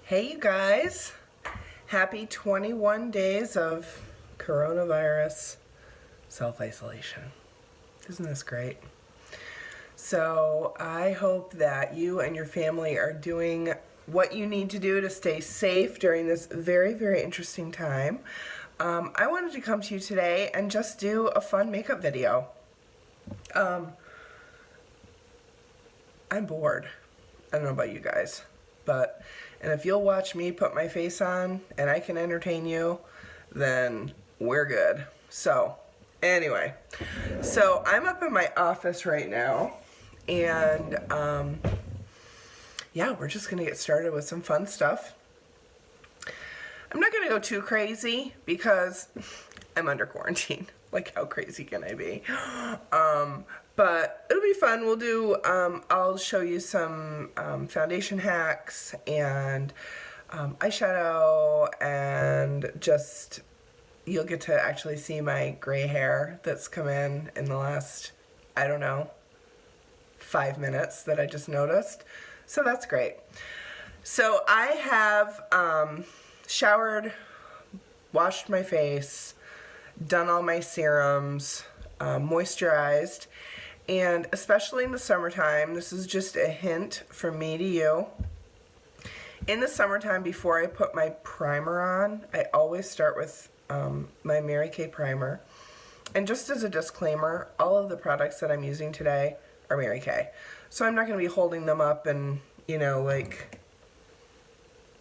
Hey you guys, happy 21 days of coronavirus self-isolation. Isn't this great? So I hope that you and your family are doing what you need to do to stay safe during this very, very interesting time. I wanted to come to you today and just do a fun makeup video. I'm bored. I don't know about you guys, and if you'll watch me put my face on and I can entertain you, then we're good. So anyway, so I'm up in my office right now, and yeah, we're just gonna get started with some fun stuff. I'm not gonna go too crazy because I'm under quarantine. Like, how crazy can I be? But it'll be fun. We'll do, I'll show you some foundation hacks and eyeshadow, and just, you'll get to actually see my gray hair that's come in the last, I don't know, 5 minutes that I just noticed. So that's great. So I have showered, washed my face, done all my serums, moisturized, and especially in the summertime, this is just a hint from me to you. In the summertime, before I put my primer on, I always start with my Mary Kay primer. And just as a disclaimer, all of the products that I'm using today are Mary Kay. So I'm not going to be holding them up and, you know, like,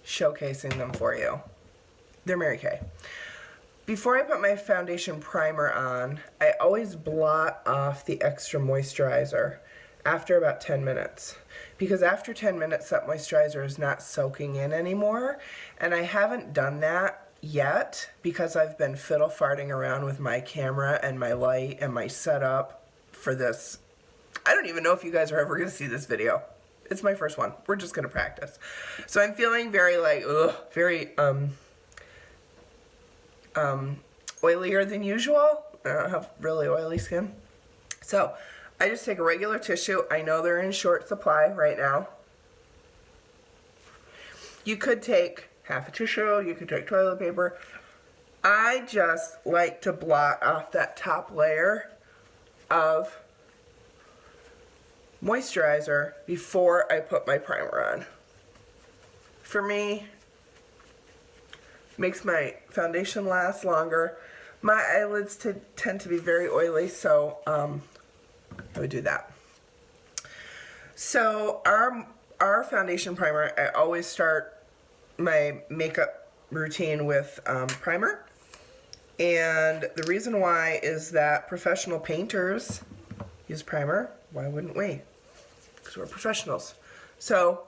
showcasing them for you. They're Mary Kay. Before I put my foundation primer on, I always blot off the extra moisturizer after about 10 minutes. Because after 10 minutes, that moisturizer is not soaking in anymore. And I haven't done that yet because I've been fiddle farting around with my camera and my light and my setup for this. I don't even know if you guys are ever going to see this video. It's my first one. We're just going to practice. So I'm feeling very like, very, oilier than usual. I don't have really oily skin. So I just take a regular tissue. I know they're in short supply right now. You could take half a tissue, you could take toilet paper. I just like to blot off that top layer of moisturizer before I put my primer on. For me, makes my foundation last longer. My eyelids tend to be very oily, so I would do that. So our foundation primer, I always start my makeup routine with primer. And the reason why is that professional painters use primer. Why wouldn't we? Because we're professionals. So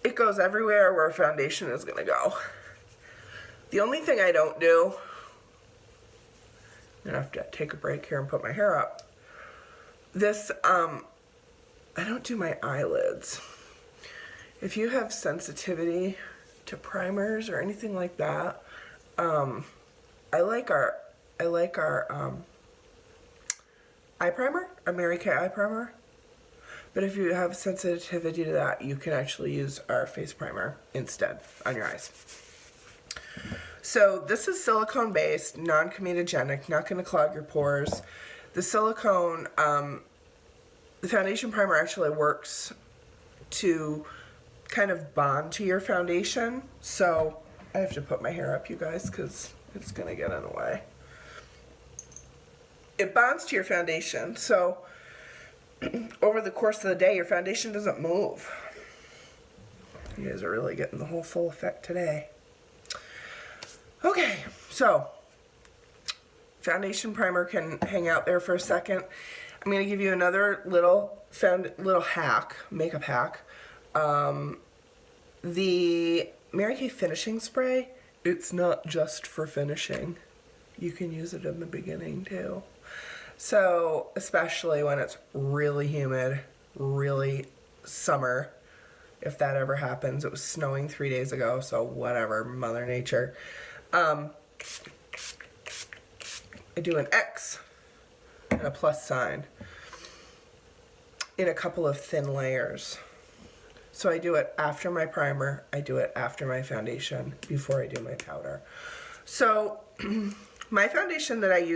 it goes everywhere where foundation is going to go. The only thing I don't do, I'm going to have to take a break here and put my hair up. This, I don't do my eyelids. If you have sensitivity to primers or anything like that, I like our eye primer, our Mary Kay eye primer. But if you have sensitivity to that, you can actually use our face primer instead on your eyes. So this is silicone based, non-comedogenic, not going to clog your pores. The silicone, the foundation primer actually works to kind of bond to your foundation. So I have to put my hair up, you guys, because it's going to get in the way. It bonds to your foundation, so over the course of the day, your foundation doesn't move. You guys are really getting the whole full effect today. Okay, so foundation primer can hang out there for a second. I'm going to give you another little hack, makeup hack. The Mary Kay finishing spray, it's not just for finishing. You can use it in the beginning too. So, especially when it's really humid, really summer, if that ever happens. It was snowing 3 days ago, so whatever, Mother Nature. I do an X and a plus sign in a couple of thin layers. So I do it after my primer, I do it after my foundation, before I do my powder. So my foundation that I'm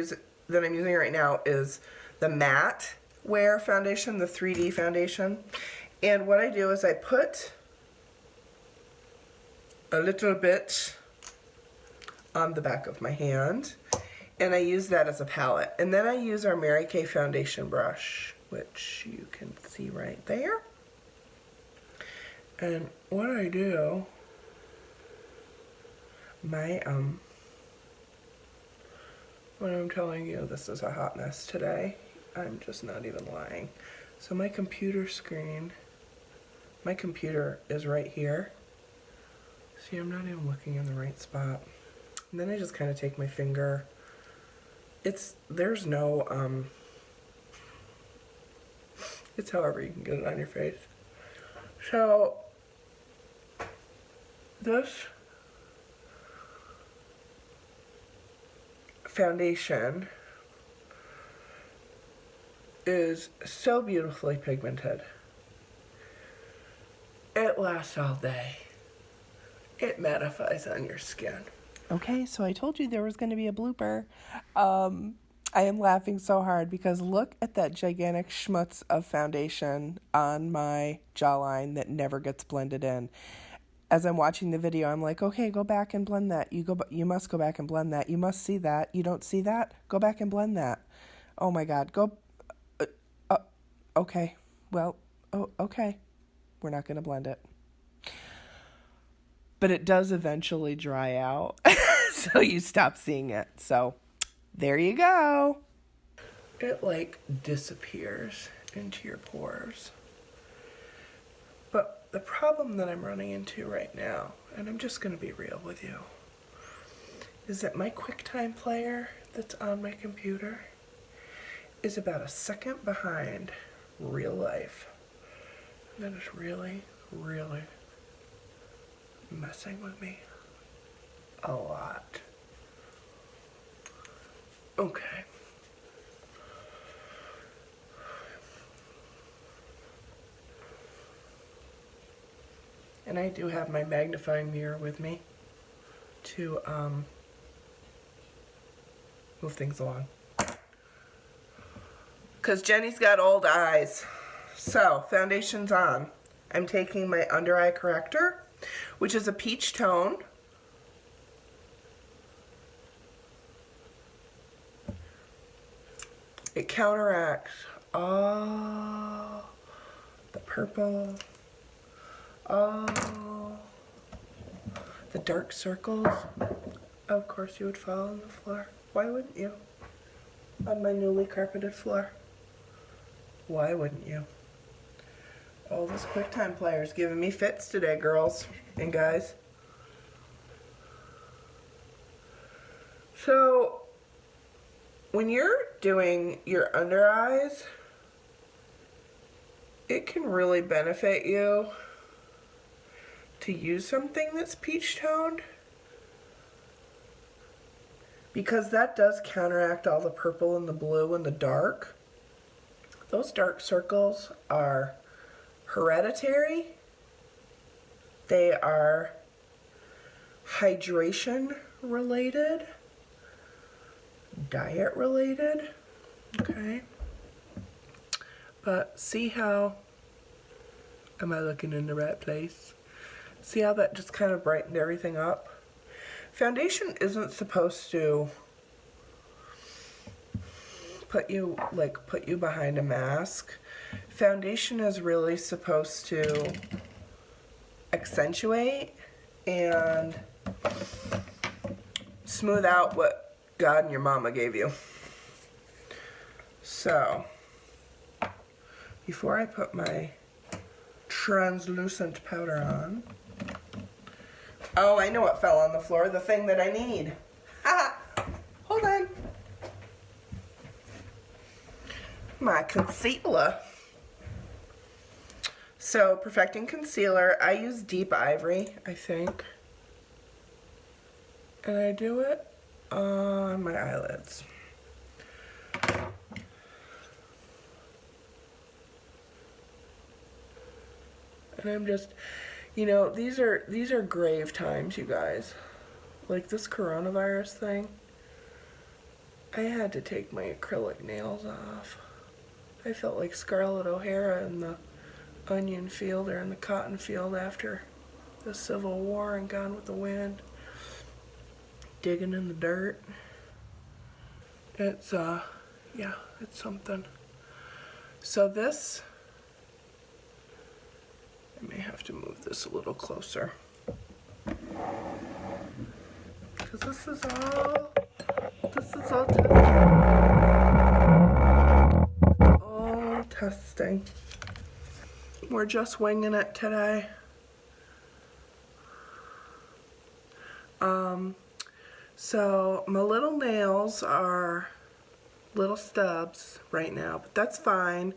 using right now is the Matte Wear foundation, the 3D foundation. And what I do is I put a little bit on the back of my hand, and I use that as a palette. And then I use our Mary Kay foundation brush, which you can see right there. And what I do, when I'm telling you this is a hot mess today, I'm just not even lying. So my computer screen, my computer is right here. See, I'm not even looking in the right spot. And then I just kind of take my finger. There's no, it's however you can get it on your face. So, this foundation is so beautifully pigmented. It lasts all day. It mattifies on your skin. Okay, so I told you there was going to be a blooper. I am laughing so hard because look at that gigantic schmutz of foundation on my jawline that never gets blended in. As I'm watching the video, I'm like, okay, go back and blend that. You must go back and blend that. You must see that. You don't see that? Go back and blend that. Oh my God, okay. Well, okay. We're not going to blend it. But it does eventually dry out, so you stop seeing it. So, there you go. It like disappears into your pores. But the problem that I'm running into right now, and I'm just going to be real with you, is that my QuickTime player that's on my computer is about a second behind real life. That is really, really messing with me a lot. Okay. And I do have my magnifying mirror with me to move things along. Because Jenny's got old eyes. So, foundation's on. I'm taking my Undereye Corrector, which is a peach tone. It counteracts all the purple, all the dark circles. Of course you would fall on the floor. Why wouldn't you? On my newly carpeted floor. Why wouldn't you? Oh, this QuickTime player's giving me fits today, girls and guys. So, when you're doing your under eyes, it can really benefit you to use something that's peach toned, because that does counteract all the purple and the blue and the dark. Those dark circles are hereditary. They are hydration related, diet related, okay? But see how, am I looking in the right place? See how that just kind of brightened everything up? Foundation isn't supposed to put you behind a mask. Foundation is really supposed to accentuate and smooth out what God and your mama gave you. So, before I put my translucent powder on, oh, I know what fell on the floor, the thing that I need. Ha! Hold on. My concealer. So, Perfecting Concealer, I use Deep Ivory, I think. And I do it on my eyelids. And I'm just, you know, these are grave times, you guys. Like this coronavirus thing. I had to take my acrylic nails off. I felt like Scarlett O'Hara in the onion field or in the cotton field after the Civil War and Gone with the Wind. Digging in the dirt. It's, yeah, it's something. So this, I may have to move this a little closer. Because this is all testing. We're just winging it today. So my little nails are little stubs right now, but that's fine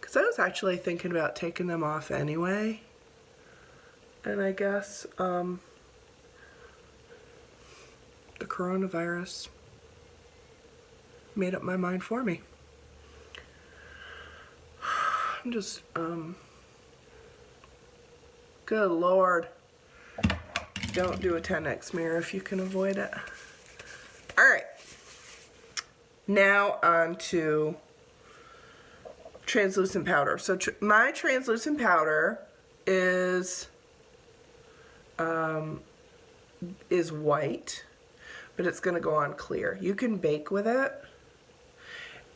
because I was actually thinking about taking them off anyway. And I guess the coronavirus made up my mind for me. I'm just good Lord. Don't do a 10x mirror if you can avoid it. Alright. Now on to translucent powder. So my translucent powder is white, but it's going to go on clear. You can bake with it.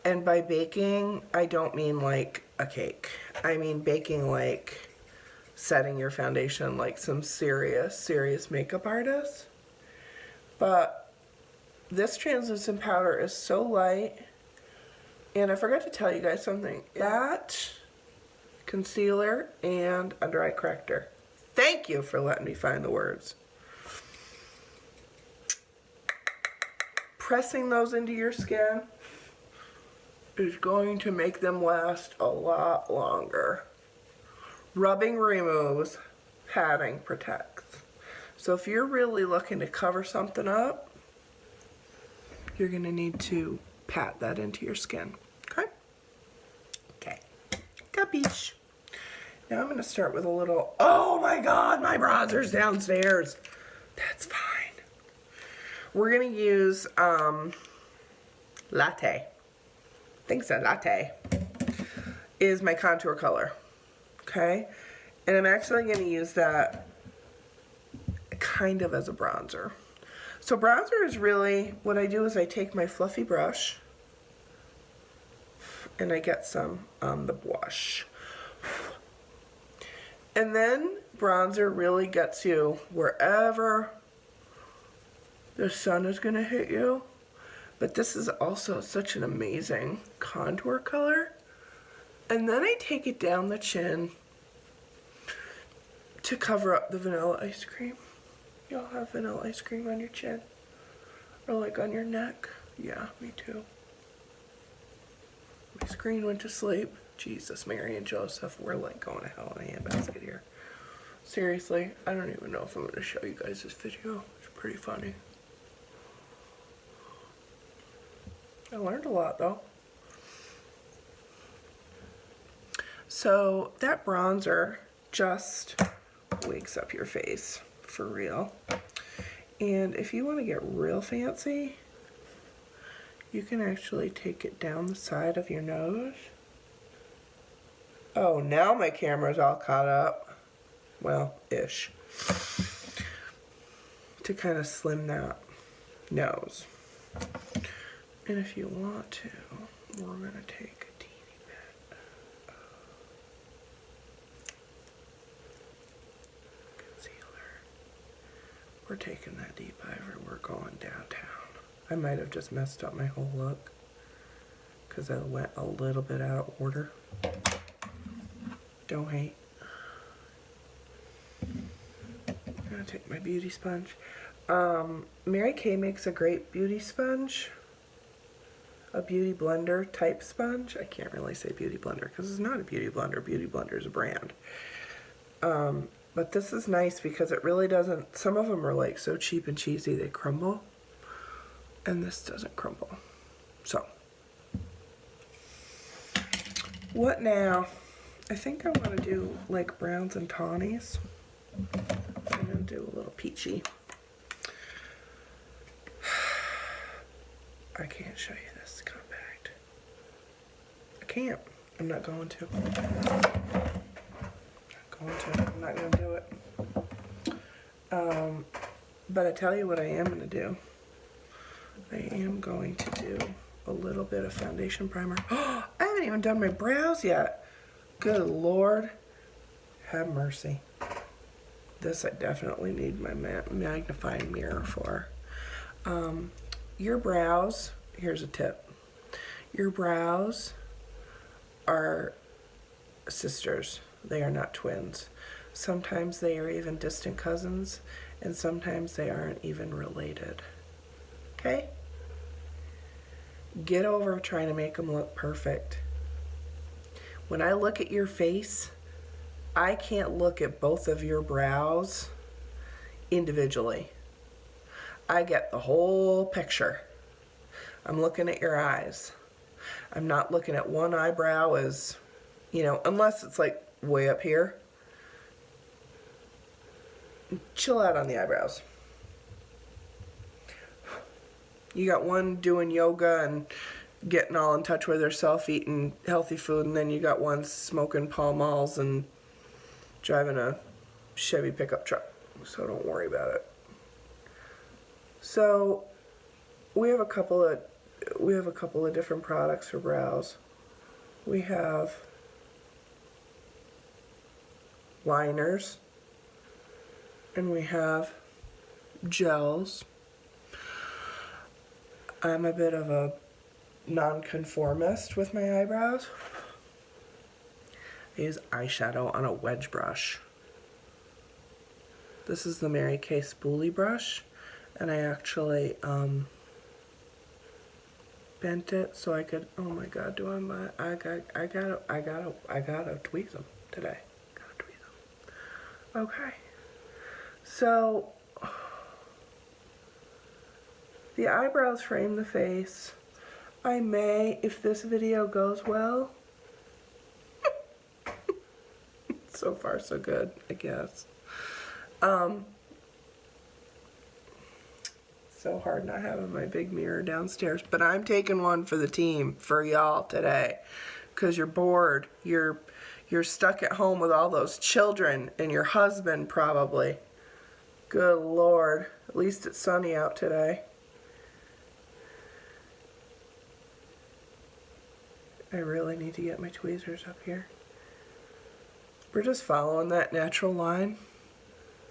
And by baking, I don't mean like a cake. I mean baking like setting your foundation like some serious makeup artist. But this translucent powder is so light. And I forgot to tell you guys something. That concealer and under eye corrector. Thank you for letting me find the words. Pressing those into your skin is going to make them last a lot longer. Rubbing removes, patting protects. So if you're really looking to cover something up, you're going to need to pat that into your skin. Okay? Okay. Capiche. Now I'm going to start with a little, oh my God, my bronzer's downstairs. That's fine. We're going to use Latte. I think so, Latte is my contour color. Okay? And I'm actually going to use that kind of as a bronzer. So bronzer is really, what I do is I take my fluffy brush and I get some on the blush. And then bronzer really gets you wherever the sun is going to hit you. But this is also such an amazing contour color. And then I take it down the chin to cover up the vanilla ice cream. Y'all have vanilla ice cream on your chin? Or like on your neck? Yeah, me too. My screen went to sleep. Jesus, Mary and Joseph, we're like going to hell in a handbasket here. Seriously, I don't even know if I'm going to show you guys this video. It's pretty funny. I learned a lot though. So that bronzer just wakes up your face for real. And if you want to get real fancy, you can actually take it down the side of your nose. Oh, now my camera's all caught up. Well, ish. To kind of slim that nose. And if you want to, we're going to take a teeny bit of concealer. We're taking that deep ivory. We're going downtown. I might have just messed up my whole look because I went a little bit out of order. Don't hate. I'm going to take my beauty sponge. Mary Kay makes a great beauty sponge. A beauty blender type sponge. I can't really say beauty blender because it's not a beauty blender. Beauty blender is a brand. But this is nice because it really doesn't, some of them are like so cheap and cheesy they crumble. And this doesn't crumble. So, what now? I think I want to do like browns and tawnies. I'm going to do a little peachy. I can't show you this compact. I can't. I'm not going to. I'm not going to do it. But I tell you what I am going to do. I am going to do a little bit of foundation primer. I haven't even done my brows yet. Good Lord. Have mercy. This I definitely need my magnifying mirror for. Your brows, here's a tip. Your brows are sisters. They are not twins. Sometimes they are even distant cousins, and sometimes they aren't even related. Okay? Get over trying to make them look perfect. When I look at your face, I can't look at both of your brows individually. I get the whole picture. I'm looking at your eyes. I'm not looking at one eyebrow as, you know, unless it's like way up here. Chill out on the eyebrows. You got one doing yoga and getting all in touch with herself, eating healthy food, and then you got one smoking Pall Malls and driving a Chevy pickup truck. So don't worry about it. So we have a couple of different products for brows. We have liners, and we have gels. I'm a bit of a nonconformist with my eyebrows. I use eyeshadow on a wedge brush. This is the Mary Kay spoolie brush, and I actually bent it so I could. Oh my God, do I gotta tweeze them today. Gotta tweeze them. Okay, so the eyebrows frame the face. I may, if this video goes well. So far, so good, I guess. So hard not having my big mirror downstairs, but I'm taking one for the team, for y'all today, because you're bored. You're stuck at home with all those children and your husband probably. Good Lord, at least it's sunny out today. I really need to get my tweezers up here. We're just following that natural line,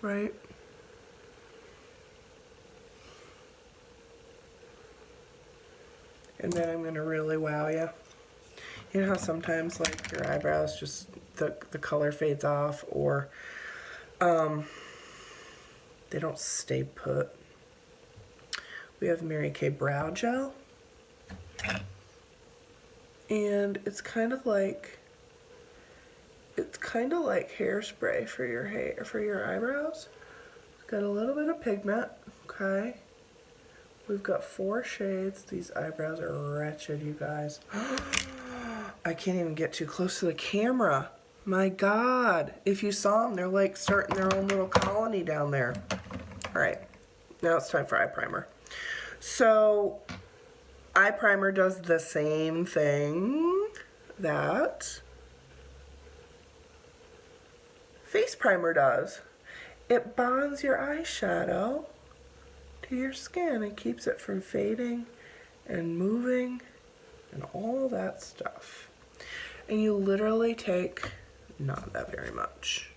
right? And then I'm gonna really wow you. You know how sometimes like your eyebrows just, the color fades off, or they don't stay put. We have Mary Kay Brow Gel. And it's kind of like hairspray for your hair, for your eyebrows. It's got a little bit of pigment, okay? We've got 4 shades. These eyebrows are wretched, you guys. I can't even get too close to the camera. My God, if you saw them, they're like starting their own little colony down there. All right, now it's time for eye primer. So eye primer does the same thing that face primer does. It bonds your eyeshadow to your skin and keeps it from fading and moving and all that stuff. And you literally take not that very much.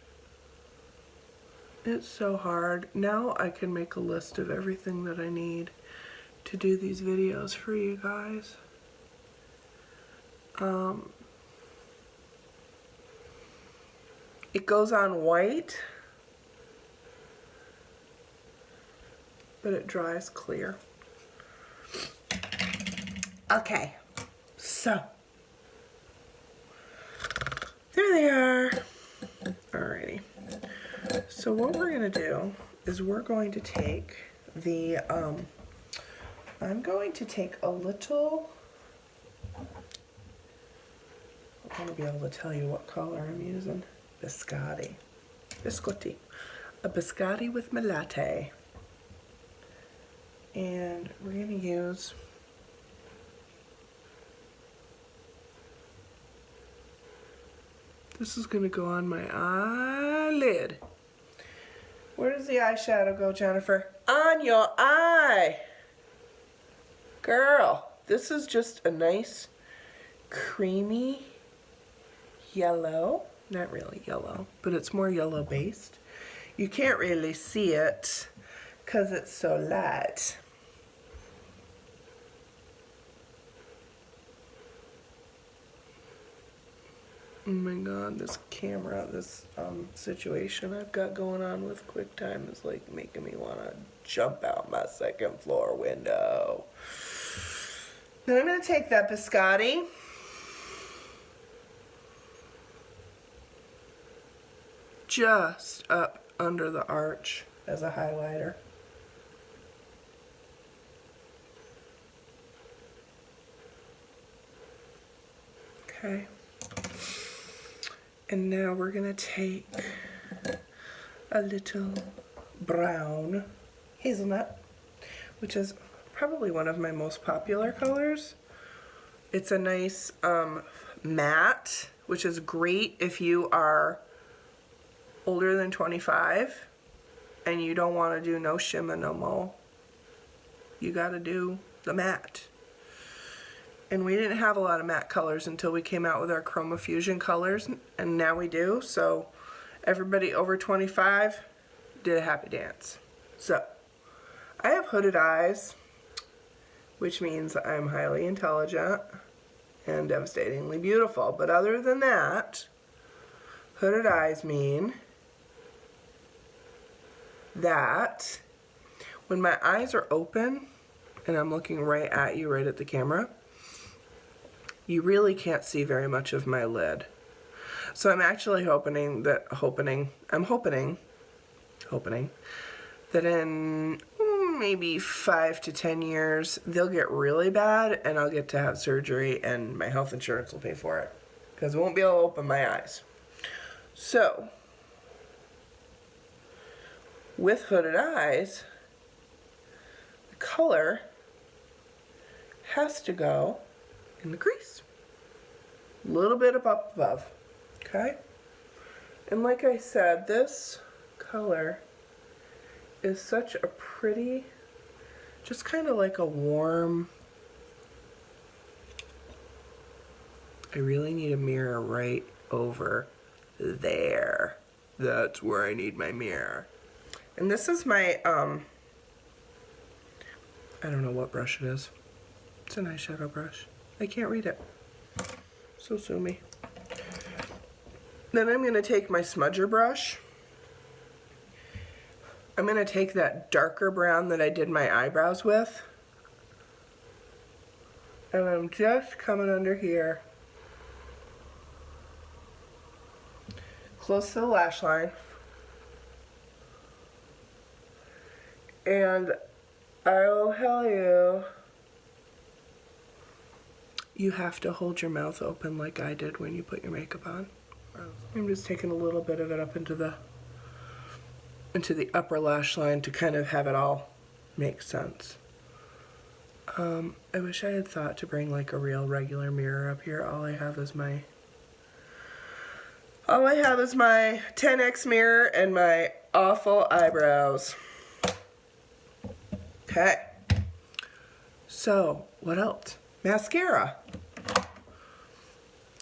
It's so hard. Now I can make a list of everything that I need to do these videos for you guys. It goes on white, but it dries clear. Okay, so there they are. Alrighty. So what we're gonna do is we're going to take the I'm going to take a little want to be able to tell you what color I'm using. Biscotti. Biscotti. A biscotti with my latte. And we're going to use this is going to go on my eyelid. Where does the eyeshadow go, Jennifer? On your eye. Girl, this is just a nice creamy yellow. Not really yellow, but it's more yellow based. You can't really see it because it's so light. Oh my god, this camera, this situation I've got going on with QuickTime is like making me want to jump out my second floor window. Then I'm going to take that Biscotti. Just up under the arch as a highlighter. Okay. And now we're going to take a little brown hazelnut, which is probably one of my most popular colors. It's a nice matte, which is great if you are older than 25 and you don't want to do no shimmer no mo. You got to do the matte. And we didn't have a lot of matte colors until we came out with our Chromafusion colors, and now we do. So everybody over 25 did a happy dance. So I have hooded eyes, which means I'm highly intelligent and devastatingly beautiful. But other than that, hooded eyes mean that when my eyes are open and I'm looking right at you, right at the camera, you really can't see very much of my lid. So I'm actually hoping that in maybe 5 to 10 years, they'll get really bad and I'll get to have surgery and my health insurance will pay for it. Because I won't be able to open my eyes. So, with hooded eyes, the color has to go in the crease. A little bit up above. Okay? And like I said, this color is such a pretty, just kind of like a warm, I really need a mirror right over there. That's where I need my mirror. And this is my, I don't know what brush it is. It's an eyeshadow brush. I can't read it. So sue me. Then I'm going to take my smudger brush. I'm going to take that darker brown that I did my eyebrows with. And I'm just coming under here, close to the lash line. And I will tell you, you have to hold your mouth open like I did when you put your makeup on. I'm just taking a little bit of it up into the upper lash line to kind of have it all make sense. I wish I had thought to bring like a real regular mirror up here. All I have is my 10x mirror and my awful eyebrows. Okay. So, what else? Mascara.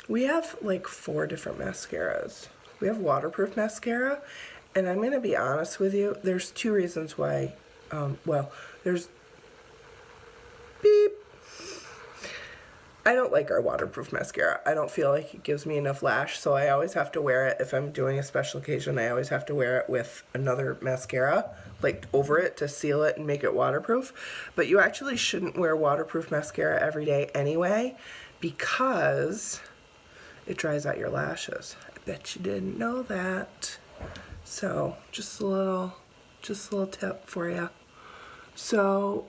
We have like 4 different mascaras. We have waterproof mascara, and I'm going to be honest with you, there's 2 reasons why, there's beep. I don't like our waterproof mascara. I don't feel like it gives me enough lash, so I always have to wear it. If I'm doing a special occasion, I always have to wear it with another mascara, like over it to seal it and make it waterproof. But you actually shouldn't wear waterproof mascara every day anyway, because it dries out your lashes. I bet you didn't know that. So, just a little tip for you. So,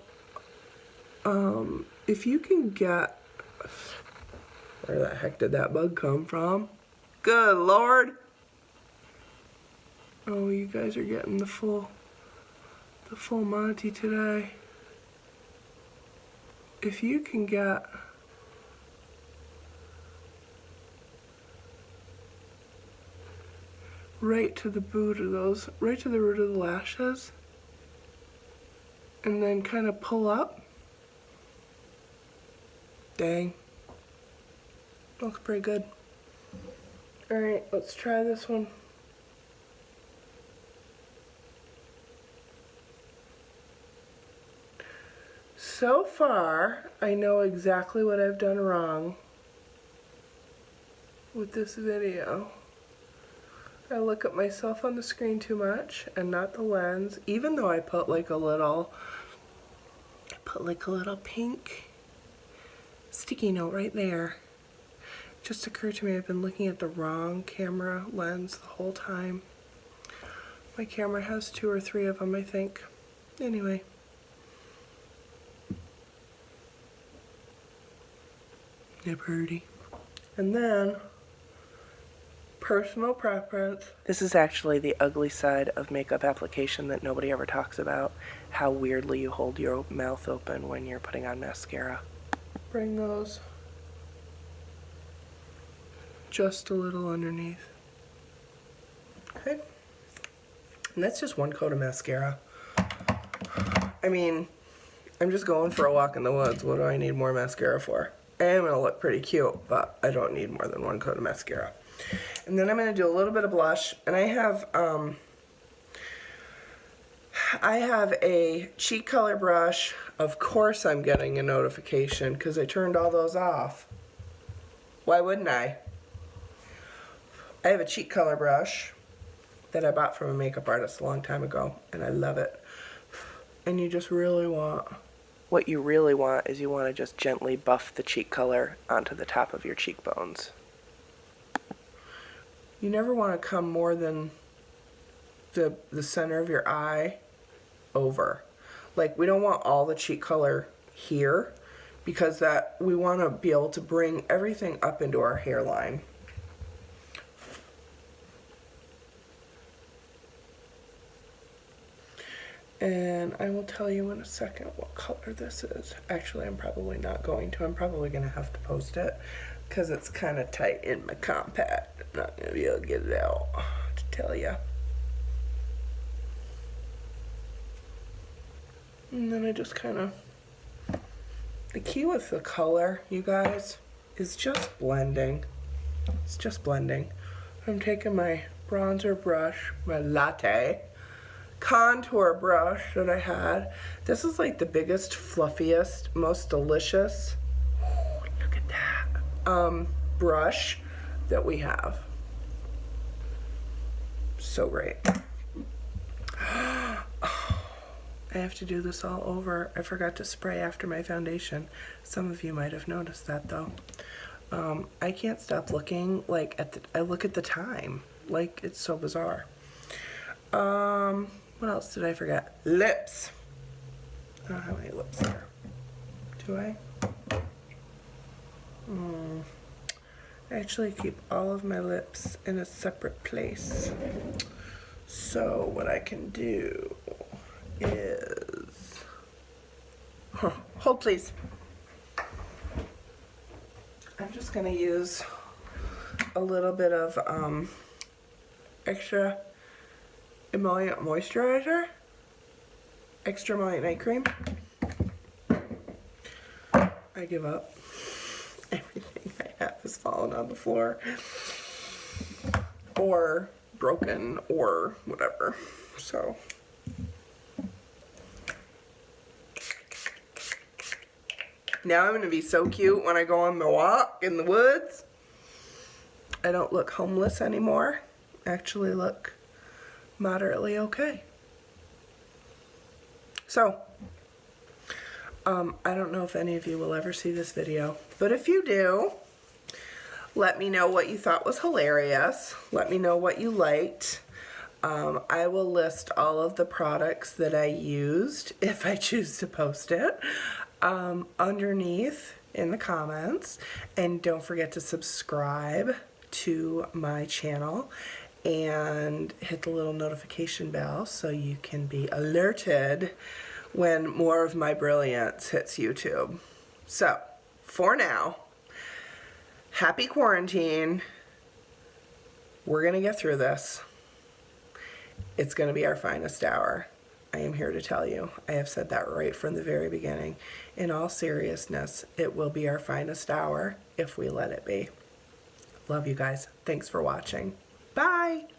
if you can get, Where the heck did that bug come from? Good Lord! Oh, you guys are getting the full Monty today. If you can get right to the root of those, right to the root of the lashes, and then kind of pull up. Dang. Looks pretty good. Alright, let's try this one. So far, I know exactly what I've done wrong with this video. I look at myself on the screen too much and not the lens, even though I put like a little pink sticky note right there. It just occurred to me I've been looking at the wrong camera lens the whole time. My camera has 2 or 3 of them, I think. Anyway. Yeah, pretty. And then, personal preference. This is actually the ugly side of makeup application that nobody ever talks about. How weirdly you hold your mouth open when you're putting on mascara. Bring those just a little underneath. Okay. And that's just 1 coat of mascara. I mean, I'm just going for a walk in the woods. What do I need more mascara for? I am going to look pretty cute, but I don't need more than 1 coat of mascara. And then I'm going to do a little bit of blush. And I have a cheek color brush. Of course I'm getting a notification because I turned all those off. Why wouldn't I? I have a cheek color brush that I bought from a makeup artist a long time ago, and I love it. And you just really want... What you really want is you want to just gently buff the cheek color onto the top of your cheekbones. You never want to come more than the center of your eye over. Like, we don't want all the cheek color here because we want to be able to bring everything up into our hairline. And I will tell you in a second what color this is. Actually, I'm probably not going to. I'm probably going to have to post it because it's kind of tight in my compact. I'm not going to be able to get it out to tell you. And then I just kind of... The key with the color, you guys, is just blending. It's just blending. I'm taking my bronzer brush, my Latte contour brush that I had. This is like the biggest, fluffiest, most delicious, look at that, brush that we have. So great. I have to do this all over. I forgot to spray after my foundation. Some of you might have noticed that though. I can't stop looking like I look at the time. Like, it's so bizarre. What else did I forget? Lips. I don't have any lips here. Do I? I actually keep all of my lips in a separate place. So what I can do is... Hold please. I'm just going to use a little bit of extra Emollient moisturizer, extra Emollient Night Cream. I give up. Everything I have has fallen on the floor or broken or whatever. So now I'm going to be so cute when I go on the walk in the woods. I don't look homeless anymore. I actually look moderately okay. So, I don't know if any of you will ever see this video, but if you do, let me know what you thought was hilarious. Let me know what you liked. I will list all of the products that I used if I choose to post it underneath in the comments. And don't forget to subscribe to my channel and hit the little notification bell so you can be alerted when more of my brilliance hits YouTube. So, for now, happy quarantine. We're going to get through this. It's going to be our finest hour. I am here to tell you. I have said that right from the very beginning. In all seriousness, it will be our finest hour if we let it be. Love you guys. Thanks for watching. Bye.